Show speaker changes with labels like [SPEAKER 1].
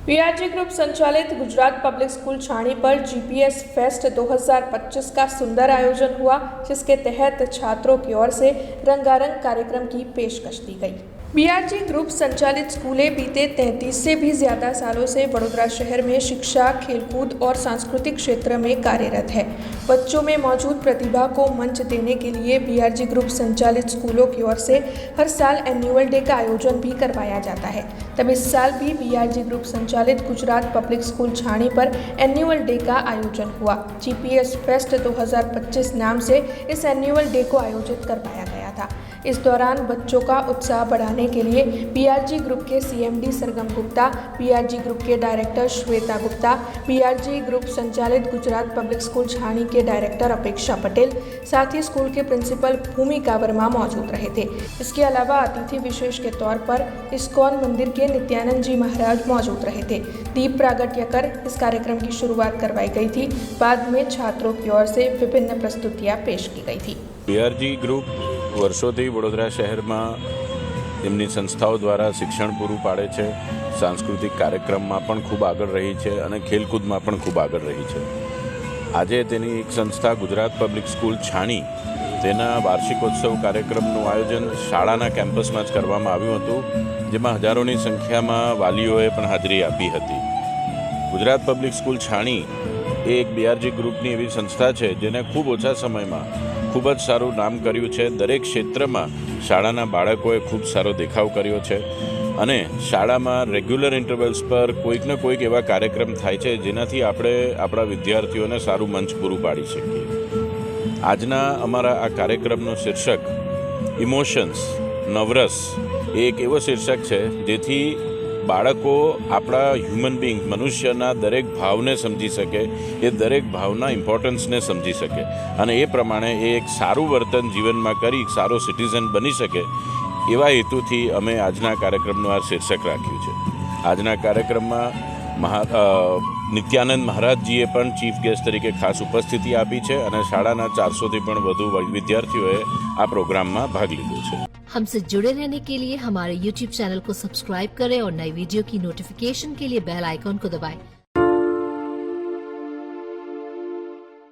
[SPEAKER 1] BRG group संचालित Gujarat public school छाणी पर GPS fest 2025 का सुंदर आयोजन हुआ, जिसके तहत छात्रों की ओर से रंगारंग कार्यक्रम की पेशकश दी गई। बीआरजी ग्रुप संचालित स्कूलें बीते 33 से भी ज़्यादा सालों से वडोदरा शहर में शिक्षा, खेलकूद और सांस्कृतिक क्षेत्र में कार्यरत है। बच्चों में मौजूद प्रतिभा को मंच देने के लिए बीआरजी ग्रुप संचालित स्कूलों की ओर से हर साल एनुअल डे का आयोजन भी करवाया जाता है। तब इस साल भी बीआरजी ग्रुप संचालित गुजरात पब्लिक स्कूल छाणी पर एनुअल डे का आयोजन हुआ। जीपीएस फेस्ट 2025 नाम से इस एनुअल डे को आयोजित करवाया गया था। इस दौरान बच्चों का उत्साह बढ़ाने के लिए बीआरजी ग्रुप के सीएमडी सरगम गुप्ता, बीआरजी ग्रुप के director Shweta Gupta, BRG group संचालित गुजरात पब्लिक स्कूल छाणी के डायरेक्टर अपेक्षा पटेल, साथ ही स्कूल के प्रिंसिपल भूमिका वर्मा मौजूद रहे थे। इसके अलावा अतिथि विशेष के तौर पर इस्कॉन मंदिर के नित्यानंद जी महाराज मौजूद रहे थे। दीप प्रागट्य कर इस कार्यक्रम की शुरुआत करवाई गई थी। बाद में छात्रों की ओर से विभिन्न प्रस्तुतियाँ पेश की गई थी।
[SPEAKER 2] बीआरजी ग्रुप વર્ષોથી વડોદરા શહેરમાં તેમની સંસ્થાઓ દ્વારા શિક્ષણ પૂરું પાડે છે, સાંસ્કૃતિક કાર્યક્રમમાં પણ ખૂબ આગળ રહી છે અને ખેલકૂદમાં પણ ખૂબ આગળ રહી છે। આજે તેની એક સંસ્થા ગુજરાત પબ્લિક સ્કૂલ છાણી તેના વાર્ષિકોત્સવ કાર્યક્રમનું આયોજન શાળાના કેમ્પસમાં જ કરવામાં આવ્યું હતું, જેમાં હજારોની સંખ્યામાં વાલીઓએ પણ હાજરી આપી હતી। ગુજરાત પબ્લિક સ્કૂલ છાણી એ એક બીઆરજી ગ્રુપની એવી સંસ્થા છે જેને ખૂબ ઓછા સમયમાં ખૂબ જ સારું નામ કર્યું છે। દરેક ક્ષેત્રમાં શાળાના બાળકોએ ખૂબ સારો દેખાવ કર્યો છે અને શાળામાં રેગ્યુલર ઇન્ટરવલ્સ પર કોઈક ને કોઈક એવા કાર્યક્રમ થાય છે જેનાથી આપણે આપણા વિદ્યાર્થીઓને સારું મંચ પૂરું પાડી શકીએ। આજના અમારા આ કાર્યક્રમનો શીર્ષક ઇમોશન્સ નવરસ એ એક એવો શીર્ષક છે જેથી બાળકો આપણા હ્યુમન બિંગ મનુષ્યના દરેક ભાવને સમજી શકે, એ દરેક ભાવના ઇમ્પોર્ટન્સને સમજી શકે અને એ પ્રમાણે એ એક સારું વર્તન જીવનમાં કરી સારો સિટીઝન બની શકે, એવા હેતુથી અમે આજના કાર્યક્રમનું આ શીર્ષક રાખ્યું છે। આજના કાર્યક્રમમાં નિત્યાનંદ મહારાજજીએ પણ ચીફ ગેસ્ટ તરીકે ખાસ ઉપસ્થિતિ આપી છે અને શાળાના 400થી પણ વધુ વિદ્યાર્થીઓએ આ પ્રોગ્રામમાં ભાગ લીધો છે।
[SPEAKER 3] हमसे जुड़े रहने के लिए हमारे YouTube चैनल को सब्सक्राइब करें और नई वीडियो की नोटिफिकेशन के लिए बेल आइकॉन को दबाएं।